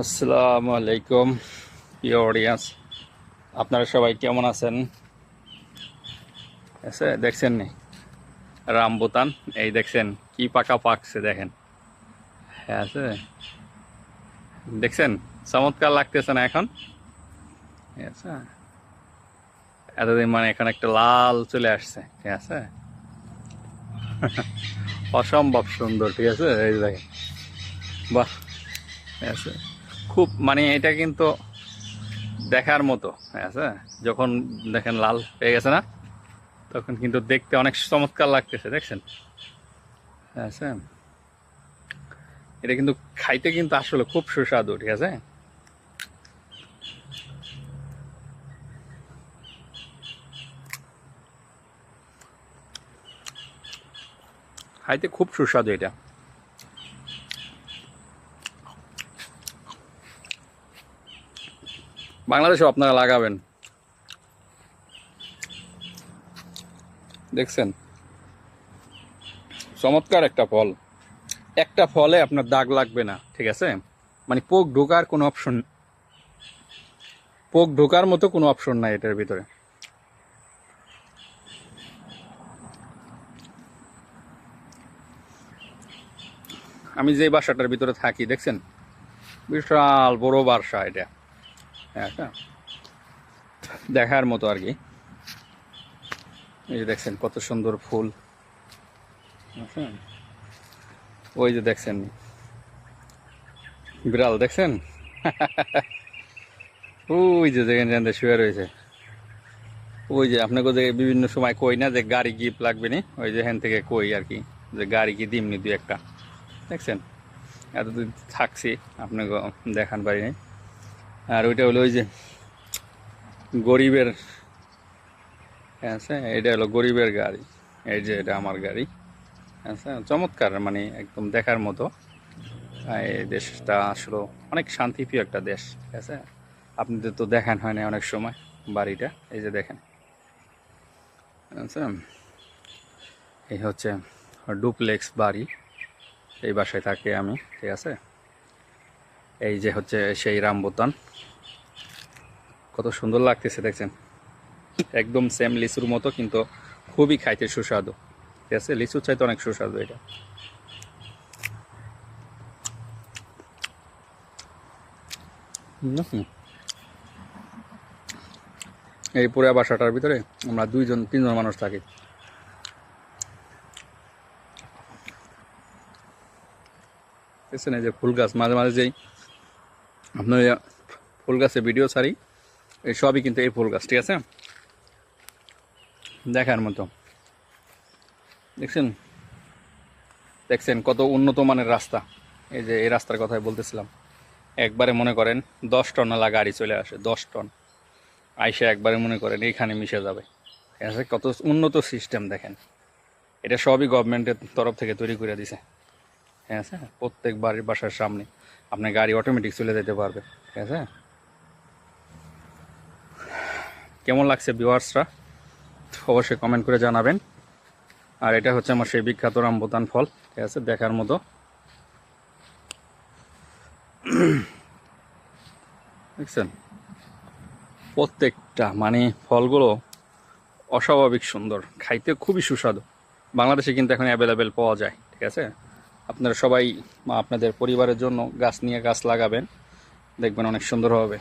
আসসালামু আলাইকুম প্রিয় অডিয়েন্স, আপনারা সবাই কেমন আছেন? আছে দেখছেন নি রামবুতান? এই দেখছেন কি পাকা পাকছে, দেখেন। হ্যাঁ আছে, দেখছেন চমৎকার লাগতেছে না এখন? ঠিক আছে, এতদিন মানে এখন একটা লাল চলে আসছে, ঠিক আছে, অসম্ভব সুন্দর, ঠিক আছে। এই যে দেখেন, বাহ, ঠিক আছে, খুব মানে এটা কিন্তু দেখার মতো, ঠিক আছে। যখন দেখেন লাল হয়ে গেছে না, তখন কিন্তু দেখতে অনেক চমৎকার লাগতেছে, দেখছেন? আচ্ছা, এটা কিন্তু খাইতে কিন্তু আসলে খুব সুস্বাদু, ঠিক আছে। খাইতে খুব সুস্বাদু এটা। বাংলাদেশেও আপনারা লাগাবেন, দেখছেন চমৎকার একটা ফল। একটা ফলে আপনার দাগ লাগবে না, ঠিক আছে। মানে পোক ঢোকার মতো কোনো অপশন নাই এটার ভিতরে। আমি যে বাসাটার ভিতরে থাকি, দেখছেন বিশাল বড় বাসা এটা, হ্যাঁ, দেখার মতো আর কি। এই যে দেখছেন কত সুন্দর ফুল, হ্যাঁ। ওই যে দেখছেন বিড়াল, দেখছেন? ওই যে যেখানে শুয়ে রয়েছে, ওই যে আপনাকে যে বিভিন্ন সময় কই না যে গাড়ি গিফট লাগবে নি, ওই যে এখান থেকে কই আর কি, যে গাড়ি কি দিমনি দুই একটা, দেখছেন? এতদিন থাকছি, আপনাকে দেখান পারি নাই। আর ওইটা হলো ওই যে গরিবের, আচ্ছা, এটা হলো গরিবের গাড়ি। এই যে এটা আমার গাড়ি, আচ্ছা, চমৎকার মানে একদম দেখার মতো। এই দেশটা আসলে অনেক শান্তিপ্রিয় একটা দেশ, ঠিক আছে। আপনাদের তো দেখান হয় না অনেক সময় বাড়িটা, এই যে দেখেন, আচ্ছা। এই হচ্ছে ডুপ্লেক্স বাড়ি, এই বাসায় থাকি আমি, ঠিক আছে। এই যে হচ্ছে সেই রামবুতান, কত সুন্দর লাগতেছে, দেখছেন? একদম সেম লিচুর মতো, কিন্তু খুবই খাইতে সুস্বাদু, ঠিক আছে। লিচুর চাইতে অনেক সুস্বাদু এটা। হুম। এই পুরো বাসাটার ভিতরে আমরা দুইজন তিনজন মানুষ থাকি। দেখছেন এই যে ফুল গাছ, মাঝে মাঝে যেই আপনার ফুল গাছে ভিডিও ছাড়ি, এই সবই কিন্তু এই ফুল গাছ, ঠিক আছে, দেখার মতো। দেখছেন, দেখছেন কত উন্নত মানের রাস্তা। এই যে এই রাস্তার কথাই বলতেছিলাম, একবারে মনে করেন 10 টনওয়ালা গাড়ি চলে আসে, 10 টন আইসা একবারে মনে করেন এইখানে মিশে যাবে, ঠিক আছে। কত উন্নত সিস্টেম দেখেন, এটা সবই গভর্নমেন্টের তরফ থেকে তৈরি করে দিছে, ঠিক আছে। প্রত্যেক বাড়ির বাসার সামনে আপনার গাড়ি অটোমেটিক চলে যেতে পারবে, ঠিক আছে। কেমন লাগছে ভিউয়ার্সরা, অবশ্যই কমেন্ট করে জানাবেন। আর এটা হচ্ছে আমার সেই বিখ্যাত রামবুতান ফল, ঠিক আছে, দেখার মতো, দেখছেন? প্রত্যেকটা মানে ফলগুলো অস্বাভাবিক সুন্দর, খাইতে খুবই সুস্বাদু। বাংলাদেশে কিন্তু এখন অ্যাভেলেবেল পাওয়া যায়, ঠিক আছে। আপনারা সবাই আপনাদের পরিবারের জন্য গাছ লাগাবেন, দেখবেন অনেক সুন্দর হবে।